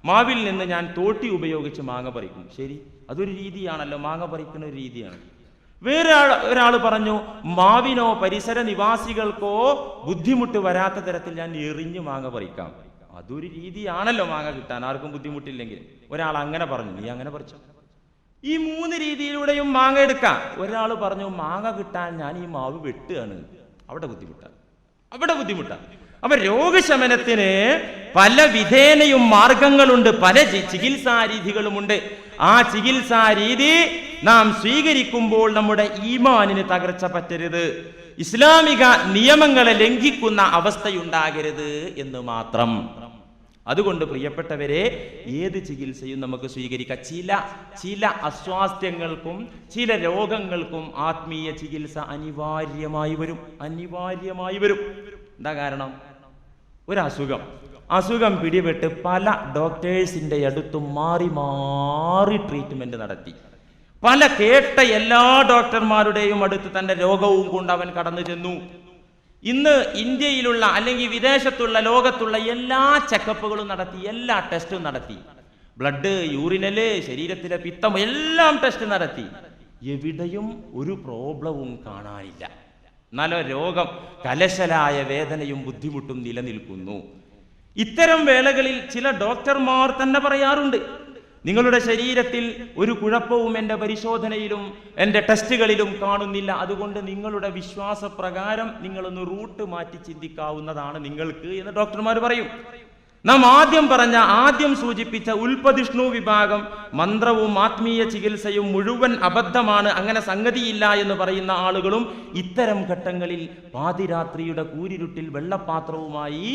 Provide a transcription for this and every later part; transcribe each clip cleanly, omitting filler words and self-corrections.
മാവിൽ നിന്ന് ഞാൻ തോട്ടി ഉപയോഗിച്ച് മാങ്ങ പറിക്കും. ശരി, അതൊരു രീതിയാണല്ലോ, മാങ്ങ പറിക്കുന്ന ഒരു രീതിയാണ്. വേറെ ഒരാൾ പറഞ്ഞു, മാവിനോ പരിസര നിവാസികൾക്കോ ബുദ്ധിമുട്ട് വരാത്ത തരത്തിൽ ഞാൻ എറിഞ്ഞ് മാങ്ങ പറിക്കാം. അതൊരു രീതിയാണല്ലോ മാങ്ങ കിട്ടാൻ, ആർക്കും ബുദ്ധിമുട്ടില്ലെങ്കിൽ. ഒരാൾ അങ്ങനെ പറഞ്ഞു, നീ അങ്ങനെ പറിച്ചോ. ഈ 3 രീതിയിലൂടെയും മാങ്ങ എടുക്കാം. ഒരാൾ പറഞ്ഞു, മാങ്ങ കിട്ടാൻ ഞാൻ ഈ മാവ് വെട്ടുകയാണ്, അവിടെ ബുദ്ധിമുട്ടാണ്. അപ്പൊ രോഗശമനത്തിന് പല വിധേനയും മാർഗങ്ങളുണ്ട്, പല ചികിത്സാ രീതികളുമുണ്ട്. ആ ചികിത്സാ രീതി നാം സ്വീകരിക്കുമ്പോൾ നമ്മുടെ ഈമാനിന് തകർച്ച പറ്റരുത്, ഇസ്ലാമിക നിയമങ്ങളെ ലംഘിക്കുന്ന അവസ്ഥയുണ്ടാകരുത് എന്ന് മാത്രം. അതുകൊണ്ട് പ്രിയപ്പെട്ടവരെ, ഏത് ചികിത്സയും നമുക്ക് സ്വീകരിക്കാം. ചില അസ്വാസ്ഥ്യങ്ങൾക്കും ചില രോഗങ്ങൾക്കും ആത്മീയ ചികിത്സ അനിവാര്യമായി വരും. എന്താ കാരണം? ഒരു അസുഖം പിടിപെട്ട് പല ഡോക്ടേഴ്സിന്റെ അടുത്തും മാറി ട്രീറ്റ്മെന്റ് നടത്തി. കേട്ട എല്ലാ ഡോക്ടർമാരുടെയും അടുത്ത് തന്റെ രോഗവും കൊണ്ട് അവൻ കടന്നു ചെന്നു. ഇന്ന് ഇന്ത്യയിലുള്ള അല്ലെങ്കിൽ വിദേശത്തുള്ള ലോകത്തുള്ള എല്ലാ ചെക്കപ്പുകളും നടത്തി, എല്ലാ ടെസ്റ്റും നടത്തി. ബ്ലഡ്, യൂറിനല്, ശരീരത്തിലെ പിത്തം എല്ലാം ടെസ്റ്റ് നടത്തി. എവിടെയും ഒരു പ്രോബ്ലവും കാണാനില്ല. എന്നാലോ രോഗം, കലശലായ വേദനയും ബുദ്ധിമുട്ടും നിലനിൽക്കുന്നു. ഇത്തരം വേളകളിൽ ചില ഡോക്ടർമാർ തന്നെ പറയാറുണ്ട്, നിങ്ങളുടെ ശരീരത്തിൽ ഒരു കുഴപ്പവും എൻ്റെ പരിശോധനയിലും എൻ്റെ ടെസ്റ്റുകളിലും കാണുന്നില്ല, അതുകൊണ്ട് നിങ്ങളുടെ വിശ്വാസപ്രകാരം നിങ്ങളൊന്ന് റൂട്ട് മാറ്റി ചിന്തിക്കാവുന്നതാണ് നിങ്ങൾക്ക് എന്ന് ഡോക്ടർമാർ പറയും. നാം ആദ്യം സൂചിപ്പിച്ച ഉൽപ്പതിഷ്ണു വിഭാഗം മന്ത്രവും ആത്മീയ ചികിത്സയും മുഴുവൻ അബദ്ധമാണ്, അങ്ങനെ സംഗതിയില്ല എന്ന് പറയുന്ന ആളുകളും ഇത്തരം ഘട്ടങ്ങളിൽ പാതിരാത്രിയുടെ കൂരിരുട്ടിൽ വെള്ളപ്പാത്രവുമായി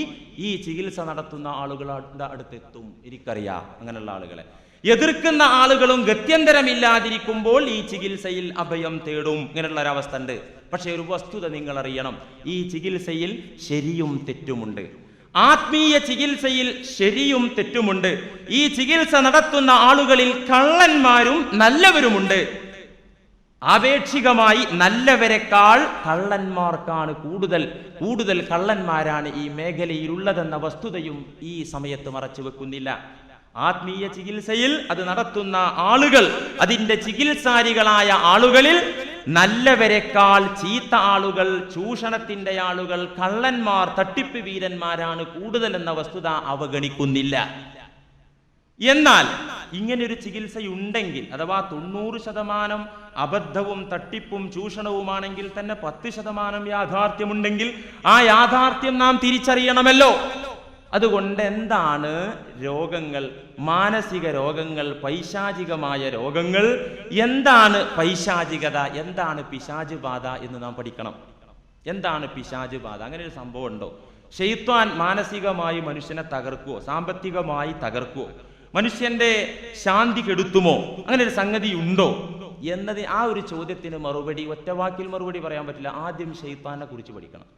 ഈ ചികിത്സ നടത്തുന്ന ആളുകളുടെ അടുത്തെത്തും. എനിക്കറിയാം അങ്ങനെയുള്ള ആളുകളെ. എതിർക്കുന്ന ആളുകളും ഗത്യന്തരമില്ലാതിരിക്കുമ്പോൾ ഈ ചികിത്സയിൽ അഭയം തേടും. ഇങ്ങനെയുള്ള ഒരവസ്ഥ ഉണ്ട്. പക്ഷെ ഒരു വസ്തുത നിങ്ങൾ അറിയണം, ഈ ചികിത്സയിൽ ശരിയും തെറ്റുമുണ്ട്. ആത്മീയ ചികിത്സയിൽ ശരിയും തെറ്റുമുണ്ട്. ഈ ചികിത്സ നടത്തുന്ന ആളുകളിൽ കള്ളന്മാരും നല്ലവരുമുണ്ട്. ആപേക്ഷികമായി നല്ലവരെക്കാൾ കള്ളന്മാർക്കാണ് കൂടുതൽ കള്ളന്മാരാണ് ഈ മേഖലയിലുള്ളതെന്ന വസ്തുതയും ഈ സമയത്ത് മറച്ചു വെക്കുന്നില്ല. ആത്മീയ ചികിത്സയിൽ അത് നടത്തുന്ന ആളുകൾ, അതിന്റെ ചികിത്സാരികളായ ആളുകളിൽ നല്ലവരെക്കാൾ ചീത്ത ആളുകൾ, ചൂഷണത്തിന്റെ ആളുകൾ, കള്ളന്മാർ, തട്ടിപ്പ് വീരന്മാരാണ് കൂടുതലെന്ന വസ്തുത അവഗണിക്കുന്നില്ല. എന്നാൽ ഇങ്ങനൊരു ചികിത്സയുണ്ടെങ്കിൽ, അഥവാ 90% അബദ്ധവും തട്ടിപ്പും ചൂഷണവുമാണെങ്കിൽ തന്നെ 10% യാഥാർത്ഥ്യമുണ്ടെങ്കിൽ ആ യാഥാർത്ഥ്യം നാം തിരിച്ചറിയണമല്ലോ. അതുകൊണ്ട് എന്താണ് രോഗങ്ങൾ, മാനസിക രോഗങ്ങൾ, പൈശാചികമായ രോഗങ്ങൾ, എന്താണ് പൈശാചികത, എന്താണ് പിശാച് ബാധ എന്ന് നാം പഠിക്കണം. എന്താണ് പിശാച് ബാധ? അങ്ങനെ ഒരു സംഭവം ഉണ്ടോ? ശൈത്വാൻ മാനസികമായി മനുഷ്യനെ തകർക്കുവോ, സാമ്പത്തികമായി തകർക്കുവോ, മനുഷ്യന്റെ ശാന്തി കെടുത്തുമോ? അങ്ങനെ ഒരു സംഗതി ഉണ്ടോ എന്നത്, ആ ഒരു ചോദ്യത്തിന് ഒറ്റവാക്കിൽ മറുപടി പറയാൻ പറ്റില്ല. ആദ്യം ശൈത്താനെ കുറിച്ച് പഠിക്കണം.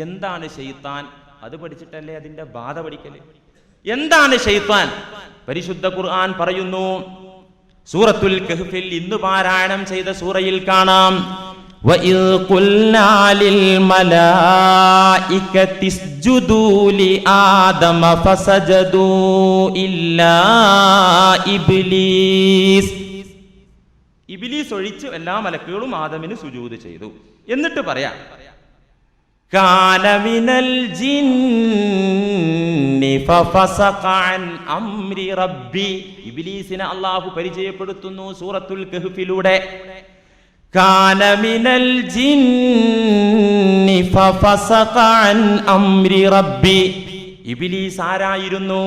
എന്താണ് ശൈത്താൻ? അത് പഠിച്ചിട്ടല്ലേ അതിന്റെ ബാധ പഠിക്കല്. എന്താണ് ശൈത്താൻ? പരിശുദ്ധ ഖുർആൻ പറയുന്നു, സൂറത്തുൽ കഹ്ഫിൽ ഇന്ന് പാരായണം ചെയ്ത സൂറയിൽ കാണാം, വഇദ് ഖുൽനാ ലിൽ മലായികതി ഇസ്ജുദൂ ലി ആദമ ഫസജദൂ ഇല്ലാ ഇബ്ലീസ്. ഇബ്ലീസ് ഒഴിച്ച് എല്ലാ മലക്കുകളും ആദമിന് സുജൂദ് ചെയ്തു. എന്നിട്ട് പറയാം, കാന മിനൽ ജിന്നി ഫഫസഖ അൻ അംരി റബ്ബി. ഇബ്ലീസിനെ അല്ലാഹു പരിചയപ്പെടുത്തുന്നു സൂറത്തുൽ കഹ്ഫിലൂടെ. കാന മിനൽ ജിന്നി ഫഫസഖ അൻ അംരി റബ്ബി. ഇബ്ലീസ് ആരായിരുന്നു?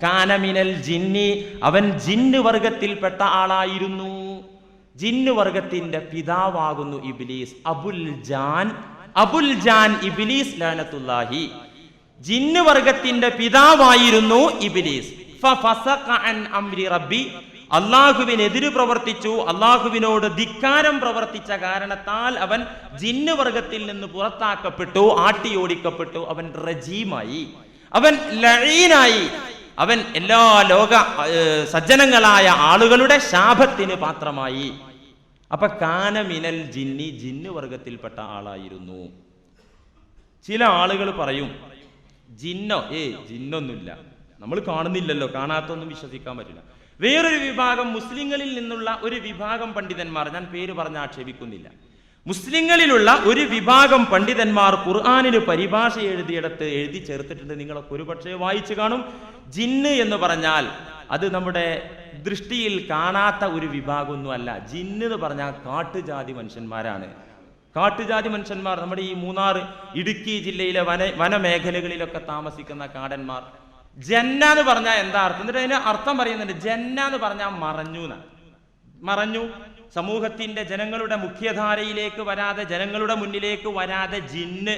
കാന മിനൽ ജിന്നി, അവൻ ജിന്ന് വർഗത്തിൽപ്പെട്ട ആളായിരുന്നു. ജിന്ന് വർഗത്തിന്റെ പിതാവാകുന്നു ഇബ്ലീസ്. അബുൽ ജാൻ ഇബ്ലീസ് ലഅനത്തുല്ലാഹി. ജിന്ന് വർഗത്തിന്റെ പിതാവായിരുന്നു ഇബ്ലീസ്. ഫഫസഖ അൻ അംരി റബ്ബി, അല്ലാഹുവിനെതിരെ പ്രവർത്തിച്ചു, അല്ലാഹുവിനോട് ധിക്കാരം പ്രവർത്തിച്ച കാരണത്താൽ അവൻ ജിന്ന് വർഗത്തിൽ നിന്ന് പുറത്താക്കപ്പെട്ടു, ആട്ടിയോടിക്കപ്പെട്ടു. അവൻ റജീമായി, അവൻ ലഈനായി, അവൻ എല്ലാ ലോക സജ്ജനങ്ങളായ ആളുകളുടെ ശാപത്തിന് പാത്രമായി. അപ്പൊ കാന മിനൽ ജിന്നി, ജിന്ന് വർഗത്തിൽപ്പെട്ട ആളായിരുന്നു. ചില ആളുകൾ പറയും ജിന്നോ, ജിന്നൊന്നുമില്ല, നമ്മൾ കാണുന്നില്ലല്ലോ, കാണാത്തൊന്നും വിശ്വസിക്കാൻ പറ്റില്ല. വേറൊരു വിഭാഗം മുസ്ലിങ്ങളിൽ നിന്നുള്ള ഒരു വിഭാഗം പണ്ഡിതന്മാർ, ഞാൻ പേര് പറഞ്ഞ് ആക്ഷേപിക്കുന്നില്ല, മുസ്ലിങ്ങളിലുള്ള ഒരു വിഭാഗം പണ്ഡിതന്മാർ ഖുർആനിന് പരിഭാഷ എഴുതി ചേർത്തിട്ടുണ്ട്. നിങ്ങളൊക്കെ ഒരുപക്ഷെ വായിച്ചു കാണും. ജിന്ന് എന്ന് പറഞ്ഞാൽ അത് നമ്മുടെ ദൃഷ്ടിയിൽ കാണാത്ത ഒരു വിഭാഗമൊന്നുമല്ല. ജിന്ന് എന്ന് പറഞ്ഞാൽ കാട്ടുജാതി മനുഷ്യന്മാരാണ്. കാട്ടുജാതി മനുഷ്യന്മാർ നമ്മുടെ ഈ മൂന്നാർ, ഇടുക്കി ജില്ലയിലെ വനമേഖലകളിലൊക്കെ താമസിക്കുന്ന കാടന്മാർ. ജന്ന എന്ന് പറഞ്ഞാൽ എന്താ അർത്ഥം? എന്നിട്ട് അതിന് അർത്ഥം പറയുന്നുണ്ട്. ജന്ന എന്ന് പറഞ്ഞാൽ മറഞ്ഞു, സമൂഹത്തിന്റെ ജനങ്ങളുടെ മുഖ്യധാരയിലേക്ക് വരാതെ, ജനങ്ങളുടെ മുന്നിലേക്ക് വരാതെ ജിന്ന്,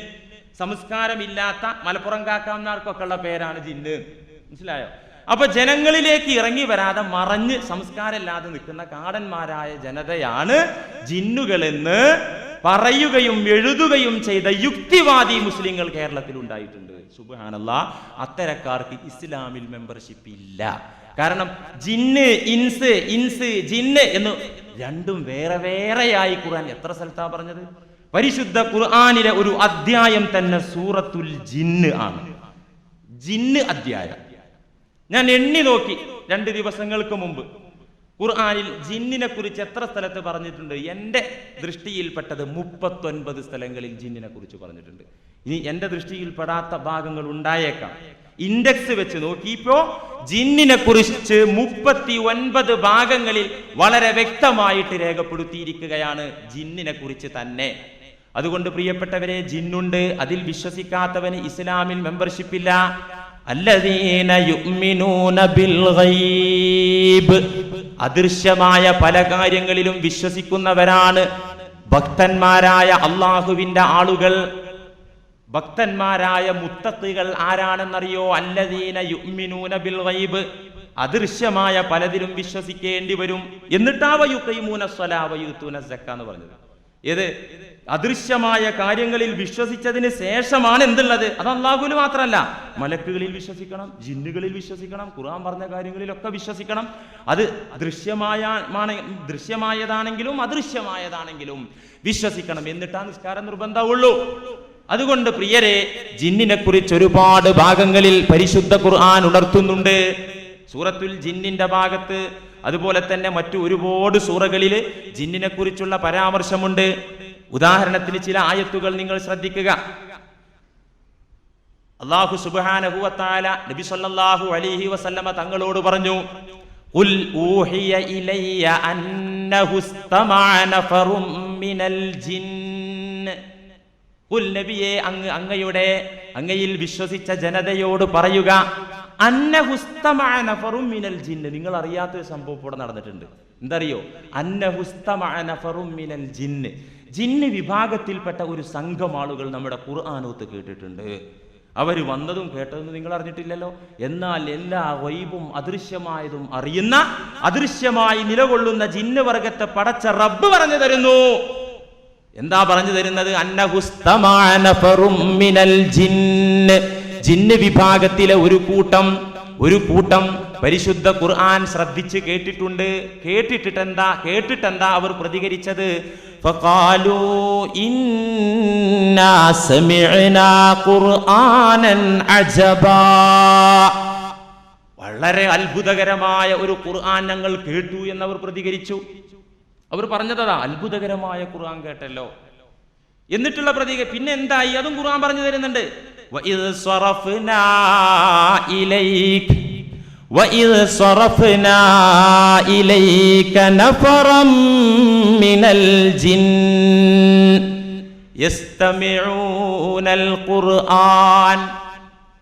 സംസ്കാരമില്ലാത്ത മലപ്പുറം കാക്കാന്മാർക്കൊക്കെ ഉള്ള പേരാണ് ജിന്ന്. മനസ്സിലായോ? അപ്പൊ ജനങ്ങളിലേക്ക് ഇറങ്ങി വരാതെ മറഞ്ഞ് സംസ്കാരമില്ലാതെ നിൽക്കുന്ന കാടന്മാരായ ജനതയാണ് ജിന്നുകളെന്ന് പറയുകയും എഴുതുകയും ചെയ്ത യുക്തിവാദി മുസ്ലിങ്ങൾ കേരളത്തിൽ ഉണ്ടായിട്ടുണ്ട്. സുബ്ഹാനല്ലാഹ്, അത്തരക്കാർക്ക് ഇസ്ലാമിൽ മെമ്പർഷിപ്പ് ഇല്ല. കാരണം ജിന്ന്, ഇൻസ്, ജിന്ന് എന്ന് രണ്ടും വേറെ വേറെയായി ഖുർആൻ എത്ര സ്ഥലത്താ പറഞ്ഞത്? പരിശുദ്ധ ഖുർആനിലെ ഒരു അധ്യായം തന്നെ സൂറത്തുൽ ജിന്ന് ആണ്. ജിന്ന് അധ്യായം ഞാൻ എണ്ണി നോക്കി 2 ദിവസങ്ങൾക്ക് മുമ്പ്. ഖുർആനിൽ ജിന്നിനെ കുറിച്ച് എത്ര സ്ഥലത്ത് പറഞ്ഞിട്ടുണ്ട്? എൻ്റെ ദൃഷ്ടിയിൽപ്പെട്ടത് 39 സ്ഥലങ്ങളിൽ ജിന്നിനെ കുറിച്ച് പറഞ്ഞിട്ടുണ്ട്. ഇനി എൻ്റെ ദൃഷ്ടിയിൽപ്പെടാത്ത ഭാഗങ്ങൾ ഉണ്ടായേക്കാം. ഇൻഡെക്സ് വെച്ച് നോക്കിയപ്പോ ജിന്നിനെ കുറിച്ച് 39 ഭാഗങ്ങളിൽ വളരെ വ്യക്തമായിട്ട് രേഖപ്പെടുത്തിയിരിക്കുകയാണ് ജിന്നിനെ കുറിച്ച് തന്നെ. അതുകൊണ്ട് പ്രിയപ്പെട്ടവരെ, ജിന്നുണ്ട്, അതിൽ വിശ്വസിക്കാത്തവന് ഇസ്ലാമിൽ മെമ്പർഷിപ്പ് ഇല്ല. അല്ലദീന യുഅ്മിനൂന ബിൽ ഗൈബ്, അദൃശ്യമായ പല കാര്യങ്ങളിലും വിശ്വസിക്കുന്നവരാണ് ഭക്തന്മാരായ അള്ളാഹുവിന്റെ ആളുകൾ. ഭക്തന്മാരായ മുത്തഖികൾ ആരാണെന്നറിയോ? അല്ലദീന യുഅ്മിനൂന ബിൽ ഗൈബ്, അദൃശ്യമായ പലതിലും വിശ്വസിക്കേണ്ടി വരും. എന്നിട്ടാ വയുഖീമൂന സ്വലാ വയുതൂന സക്ക എന്ന് പറഞ്ഞത്. ഏത്? അദൃശ്യമായ കാര്യങ്ങളിൽ വിശ്വസിച്ചതിന് ശേഷമാണ് എന്തുള്ളത്? അത് അല്ലാഹുവിൽ മാത്രമല്ല, മലക്കുകളിൽ വിശ്വസിക്കണം, ജിന്നുകളിൽ വിശ്വസിക്കണം, ഖുർആൻ പറഞ്ഞ കാര്യങ്ങളിലൊക്കെ വിശ്വസിക്കണം. അത് ദൃശ്യമായതാണെങ്കിലും അദൃശ്യമായതാണെങ്കിലും വിശ്വസിക്കണം. എന്നിട്ടാ നിസ്കാരം നിർബന്ധമുള്ളൂ. അതുകൊണ്ട് പ്രിയരെ, ജിന്നിനെ കുറിച്ച് ഒരുപാട് ഭാഗങ്ങളിൽ പരിശുദ്ധ ഖുർആൻ ഉണർത്തുന്നുണ്ട്. സൂറത്തുൽ ജിന്നിന്റെ ഭാഗത്ത്, അതുപോലെ തന്നെ മറ്റു ഒരുപാട് സൂറകളിൽ ജിന്നിനെ കുറിച്ചുള്ള പരാമർശമുണ്ട്. ഉദാഹരണത്തിന് ചില ആയത്തുകൾ നിങ്ങൾ ശ്രദ്ധിക്കുക. അല്ലാഹു സുബ്ഹാനഹു വ തആല നബി സല്ലല്ലാഹു അലൈഹി വസല്ലമ തങ്ങളോട് പറഞ്ഞു, ഖുൽ ഊഹിയ ഇലയ്യ അന്നഹു ഇസ്തമഅ നഫറും മിനൽ ജിന്ന്. ഖുൽ നബിയെ, അങ്ങയിൽ വിശ്വസിച്ച ജനതയോട് പറയുക, അന്നഹു ഇസ്തമഅ നഫറും മിനൽ ജിന്ന്. നിങ്ങൾ അറിയാത്തൊരു സംഭവം ഇവിടെ നടന്നിട്ടുണ്ട്. എന്തറിയോ? അന്നഹു ഇസ്തമഅ നഫറും മിനൽ ജിന്ന്, ജിന്ന് വിഭാഗത്തിൽപ്പെട്ട ഒരു സംഘം ആളുകൾ നമ്മുടെ ഖുർആനോത്ത് കേട്ടിട്ടുണ്ട്. അവർ വന്നതും കേട്ടതും നിങ്ങൾ അറിഞ്ഞിട്ടില്ലല്ലോ. എന്നാൽ എല്ലാ ഗൈബും അദൃശ്യമായതും അറിയുന്ന, അദൃശ്യമായി നിലകൊള്ളുന്ന ജിന്ന് വർഗത്തെ പടച്ച റബ്ബ് പറഞ്ഞു തരുന്നു. എന്താ പറഞ്ഞു തരുന്നത്? അന്നഹു ഇസ്തമഅ നഫറും മിനൽ ജിന്ന്, ജിന്ന് വിഭാഗത്തിലെ ഒരു കൂട്ടം പരിശുദ്ധ ഖുർആൻ ശ്രദ്ധിച്ച് കേട്ടിട്ടുണ്ട്. കേട്ടിട്ടെന്താ അവർ പ്രതികരിച്ചത്? ഫഖാലൂ ഇന്നാ സമിഅനാ ഖുർആനൻ അജബാ, വളരെ അത്ഭുതകരമായ ഒരു ഖുർആൻ ഞങ്ങൾ കേട്ടു എന്നവർ പ്രതികരിച്ചു. അവർ പറഞ്ഞതാ, അത്ഭുതകരമായ ഖുർആൻ കേട്ടല്ലോ. എന്നിട്ടുള്ള പിന്നെ എന്തായി? അതും ഖുർആൻ പറഞ്ഞു തരുന്നുണ്ട്. വഇദ് സ്വറഫ്നാ ഇലൈക നഫറം മിനൽ ജിന്ന് യസ്തമിഊനൽ ഖുർആൻ.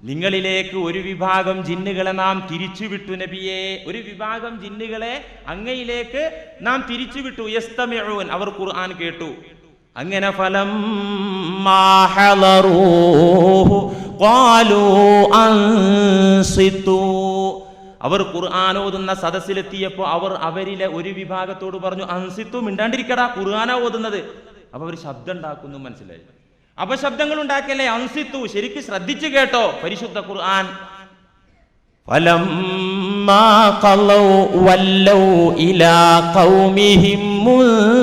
നിങ്ങളിലേക്ക് ഒരു വിഭാഗം ജിന്നുകളെ നാം തിരിച്ചുവിട്ടു നബിയെ. ഒരു വിഭാഗം ജിന്നുകളെ അങ്ങയിലേക്ക് നാം തിരിച്ചുവിട്ടു. യസ്തമിഊൻ, അവർ ഖുർആൻ കേട്ടു. അങ്ങനെ ഫലമ്മാ ഹളറൂഹു ഖാലൂ അൻസിതു, അവർ ഖുർആൻ ഓതുന്ന സദസ്സിലെത്തിയപ്പോൾ അവരിലെ ഒരു വിഭാഗത്തോട് പറഞ്ഞു, അൻസിത്തു, മിണ്ടാണ്ടിരിക്കടാ, ഖുർആനാ ഓതുന്നത്. അപ്പൊ അവർ ശബ്ദം ഉണ്ടാക്കുന്നു. മനസ്സിലായി? അപശബ്ദങ്ങൾ ഉണ്ടാക്കിയല്ലേ? അൻസിത്തു, ശരിക്കും ശ്രദ്ധിച്ചു കേട്ടോ പരിശുദ്ധ ഖുർആൻ. ഫലമ്മാ ഖളൗ വല്ലൗ ഇലാ ഖൗമിഹിം മുൻദിരീൻ.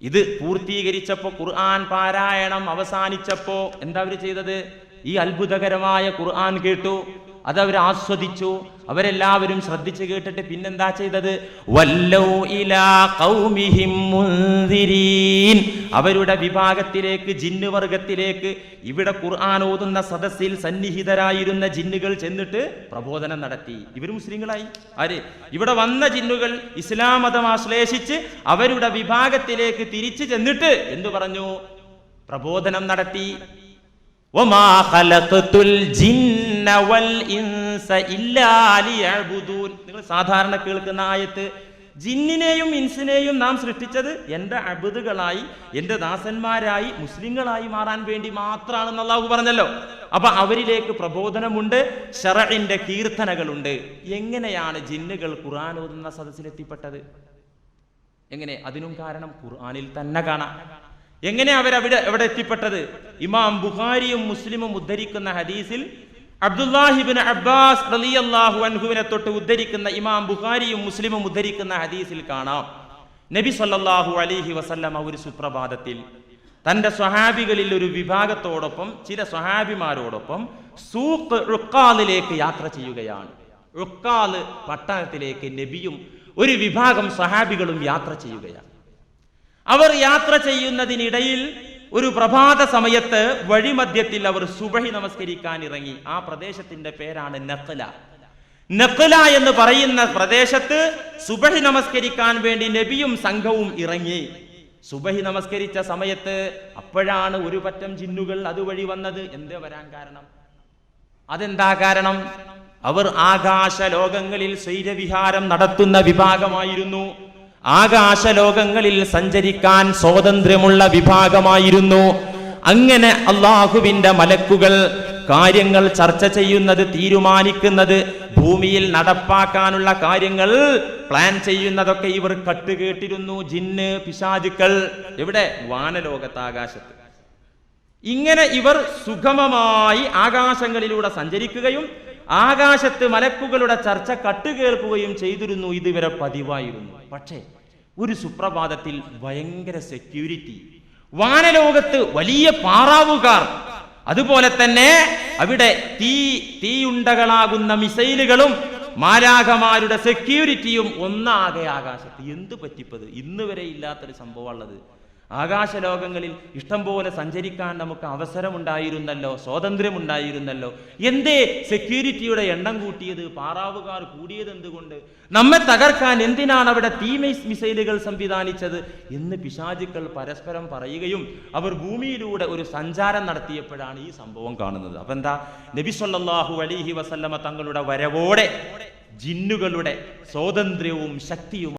ഇത് പൂർത്തീകരിച്ചപ്പോ, ഖുർആൻ പാരായണം അവസാനിച്ചപ്പോ എന്താ അവർ ചെയ്തത്? ഈ അത്ഭുതകരമായ ഖുർആൻ കേട്ടു, അതവർ ആസ്വദിച്ചു. അവരെല്ലാവരും ശ്രദ്ധിച്ചു കേട്ടിട്ട് പിന്നെന്താ ചെയ്തത്? വല്ലൗ ഇലാ ഖൗമിഹിം മുൻദിരീൻ, അവരുടെ വിഭാഗത്തിലേക്ക്, ജിന്ന് വർഗത്തിലേക്ക്, ഇവിടെ ഖുർആൻ ഓതുന്ന സദസ്സിൽ സന്നിഹിതരായിരുന്ന ജിന്നുകൾ ചെന്നിട്ട് പ്രബോധനം നടത്തി. ഇവർ മുസ്ലിങ്ങളായി. ആര്? ഇവിടെ വന്ന ജിന്നുകൾ ഇസ്ലാം മതം ആശ്ലേഷിച്ച് അവരുടെ വിഭാഗത്തിലേക്ക് തിരിച്ചു ചെന്നിട്ട് എന്തു പറഞ്ഞു? പ്രബോധനം നടത്തി. വമാ ഖലഖതുൽ ജിന്ന വൽ ഇൻസ ഇല്ലാ ലിയഅ്ബുദൂൻ. നിങ്ങൾ സാധാരണ കേൾക്കുന്ന ആയത്ത്, ജിന്നിനെയും ഇൻസിനെയും നാം സൃഷ്ടിച്ചത് എൻ്റെ അബ്ദുകളായി, എൻ്റെ ദാസന്മാരായി, മുസ്ലിങ്ങളായി മാറാൻ വേണ്ടി മാത്രമാണെന്ന് അല്ലാഹു പറഞ്ഞല്ലോ. അപ്പൊ അവരിലേക്ക് പ്രബോധനമുണ്ട്, ശറഇന്റെ കീർത്തനകളുണ്ട്. എങ്ങനെയാണ് ജിന്നുകൾ ഖുർആൻ ഓതുന്ന സദസ്സിലെത്തിപ്പെട്ടത്? എങ്ങനെ? അതിനും കാരണം ഖുർആനിൽ തന്നെ കാണാം. എങ്ങനെ എവിടെ എത്തിപ്പെട്ടത്? ഇമാം ബുഖാരിയും മുസ്ലിമും ഉദ്ധരിക്കുന്ന ഹദീസിൽ അബ്ദുല്ലാഹിബ്നു അബ്ബാസ് റളിയല്ലാഹു അൻഹുവിനെ തൊട്ട് ഉദ്ധരിക്കുന്ന, ഇമാം ബുഖാരിയും മുസ്ലിമും ഉദ്ധരിക്കുന്ന ഹദീസിൽ കാണാം, നബി സല്ലല്ലാഹു അലൈഹി വസല്ലമ ഒരു സുപ്രഭാതത്തിൽ തന്റെ സ്വഹാബികളിൽ ഒരു വിഭാഗത്തോടൊപ്പം, ചില സ്വഹാബിമാരോടൊപ്പം സൂഖ് ഉഖാലിലേക്ക് യാത്ര ചെയ്യുകയാണ്. ഉഖാല് പട്ടണത്തിലേക്ക് നബിയും ഒരു വിഭാഗം സ്വഹാബികളും യാത്ര ചെയ്യുകയാണ്. അവർ യാത്ര ചെയ്യുന്നതിനിടയിൽ ഒരു പ്രഭാത സമയത്ത് വഴിമധ്യത്തിൽ അവർ സുബഹി നമസ്കരിക്കാൻ ഇറങ്ങി. ആ പ്രദേശത്തിന്റെ പേരാണ് നഖ്ല. നഖ്ല എന്ന് പറയുന്ന പ്രദേശത്ത് സുബഹി നമസ്കരിക്കാൻ വേണ്ടി നബിയും സംഘവും ഇറങ്ങി. സുബഹി നമസ്കരിച്ച സമയത്ത് അപ്പോഴാണ് ഒരു പറ്റം ജിന്നുകൾ അതുവഴി വന്നത്. എന്തേ വരാൻ കാരണം? അതെന്താ കാരണം? അവർ ആകാശ ലോകങ്ങളിൽ സ്വൈരവിഹാരം നടത്തുന്ന വിഭാഗമായിരുന്നു. ആകാശലോകങ്ങളിൽ സഞ്ചരിക്കാൻ സ്വാതന്ത്ര്യമുള്ള വിഭാഗമായിരുന്നു. അങ്ങനെ അള്ളാഹുവിന്റെ മലക്കുകൾ കാര്യങ്ങൾ ചർച്ച ചെയ്യുന്നത്, തീരുമാനിക്കുന്നത്, ഭൂമിയിൽ നടപ്പാക്കാനുള്ള കാര്യങ്ങൾ പ്ലാൻ ചെയ്യുന്നതൊക്കെ ഇവർ കട്ടുകേട്ടിരുന്നു. ജിന്ന് പിശാചുക്കൾ എവിടെ? വാനലോകത്ത്, ആകാശത്ത്. ഇങ്ങനെ ഇവർ സുഗമമായി ആകാശങ്ങളിലൂടെ സഞ്ചരിക്കുകയും ആകാശത്ത് മലക്കുകളുടെ ചർച്ച കട്ടുകേൾക്കുകയും ചെയ്തിരുന്നു. ഇതിവരെ പതിവായിരുന്നു. പക്ഷേ ഒരു സുപ്രഭാതത്തിൽ ഭയങ്കര സെക്യൂരിറ്റി, വാനലോകത്ത് വലിയ പാറാവുകാർ, അതുപോലെ തന്നെ അവിടെ തീയുണ്ടകളാകുന്ന മിസൈലുകളും മാലാഖമാരുടെ സെക്യൂരിറ്റിയും ഒന്നാകെ ആകാശത്ത്. എന്ത് പറ്റിപ്പത്? ഇന്ന് വരെ ഇല്ലാത്തൊരു സംഭവമുള്ളത്. ആകാശലോകങ്ങളിൽ ഇഷ്ടം പോലെ സഞ്ചരിക്കാൻ നമുക്ക് അവസരമുണ്ടായിരുന്നല്ലോ, സ്വാതന്ത്ര്യമുണ്ടായിരുന്നല്ലോ. എന്തേ സെക്യൂരിറ്റിയുടെ എണ്ണം കൂട്ടിയത്? പാറാവുകാർ കൂടിയത് എന്തുകൊണ്ട്? നമ്മെ തകർക്കാൻ എന്തിനാണ് അവിടെ മിസൈലുകൾ സംവിധാനിച്ചത് എന്ന് പിശാചുക്കൾ പരസ്പരം പറയുകയും അവർ ഭൂമിയിലൂടെ ഒരു സഞ്ചാരം നടത്തിയപ്പോഴാണ് ഈ സംഭവം കാണുന്നത്. അപ്പൊ എന്താ? നബി സല്ലല്ലാഹു അലൈഹി വസല്ലമ തങ്ങളുടെ വരവോടെ ജിന്നുകളുടെ സ്വാതന്ത്ര്യവും ശക്തിയും